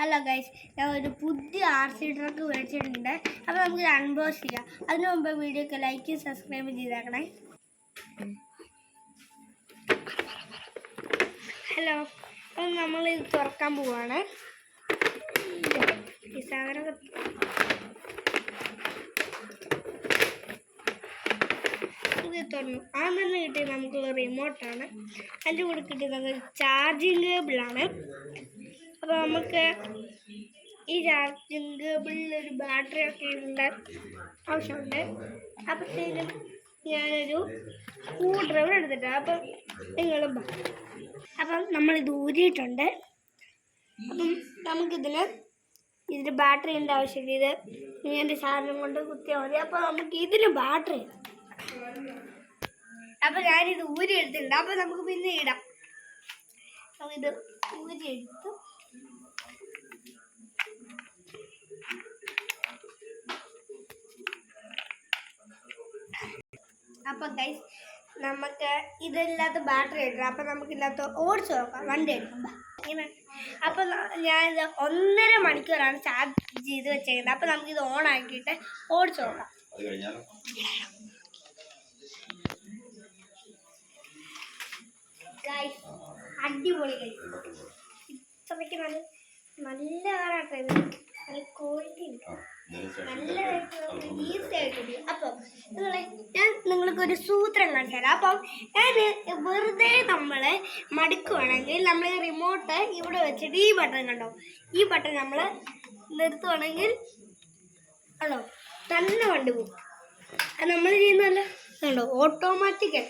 Hello guys, ഞാൻ ഒരു പുതിയ RC ട്രക്ക് മേടിച്ചിട്ടുണ്ട്. അപ്പോൾ നമുക്ക് അൺബോക്സ് ചെയ്യാം. അതിനു മുമ്പ് വീഡിയോക്ക് ലൈക്ക് സബ്സ്ക്രൈബ് ചെയ്തേക്കണേ. ഹലോ, അപ്പം നമ്മൾ ഇത് തുറക്കാൻ പോവാണ്. ഈ സാധനം തുറന്നു. ആദ്യം തന്നെ കിട്ടിയത് നമുക്കുള്ള റിമോട്ടാണ്. അതിൻ്റെ കൂടെ കിട്ടിയത് ചാർജിങ് കേബിളാണ്. അപ്പോൾ നമുക്ക് ഈ ചാർജിങ് കേബിളിൽ ഒരു ബാറ്ററി ഒക്കെ ആവശ്യമുണ്ട്. അപ്പോഴത്തേനും ഞാനൊരു സ്ക്രൂ ഡ്രൈവർ എടുത്തിട്ടാണ്. അപ്പം നിങ്ങളും നമ്മളിത് ഊരിയിട്ടുണ്ട്. അപ്പം ഇതിന് ബാറ്ററിൻ്റെ ആവശ്യമില്ല. ഇത് ഇങ്ങനത്തെ സാധനം കൊണ്ട് കുത്തിയാൽ മതി. അപ്പോൾ നമുക്ക് ഇതിന് ബാറ്ററി ഇടാം. അപ്പം ഞാനിത് ഊരി എടുത്തിട്ടുണ്ട്. അപ്പം നമുക്ക് പിന്നെ ഇടാം. ഇത് ഊരി എടുത്തു. അപ്പം ഗൈസ്, നമുക്ക് ഇതില്ലാത്ത ബാറ്ററി ഇടണം. അപ്പം നമുക്കില്ലാത്ത ഓടിച്ച് നോക്കാം. വണ്ടി എടുക്കാം. അപ്പം ഞാനിത് 1.5 മണിക്കൂറാണ് ചാർജ് ചെയ്ത് വെച്ചേക്കുന്നത്. അപ്പം നമുക്കിത് ഓൺ ആക്കിയിട്ട് ഓടിച്ച് നോക്കാം. ഗൈസ്, അടിപൊളി ഗൈസ്. ഇത്രയ്ക്ക് നല്ല കാറാട്ടോ. ഇത് നല്ല ക്വാളിറ്റി ഉണ്ട്. നല്ലതായിട്ട് ഈസി ആയിട്ട്. അപ്പം ഞാൻ നിങ്ങൾക്കൊരു സൂത്രം കാണിച്ചു തരാം. അപ്പം വെറുതെ നമ്മൾ മടുക്കുവാണെങ്കിൽ നമ്മൾ റിമോട്ട് ഇവിടെ വെച്ചിട്ട് ഈ ബട്ടൺ കണ്ടോ, ഈ ബട്ടൺ നമ്മൾ നിർത്തുവാണെങ്കിൽ ആണോ തന്നെ വണ്ടി പോകും. അത് നമ്മൾ ചെയ്യുന്നതല്ല, കണ്ടോ, ഓട്ടോമാറ്റിക്കായി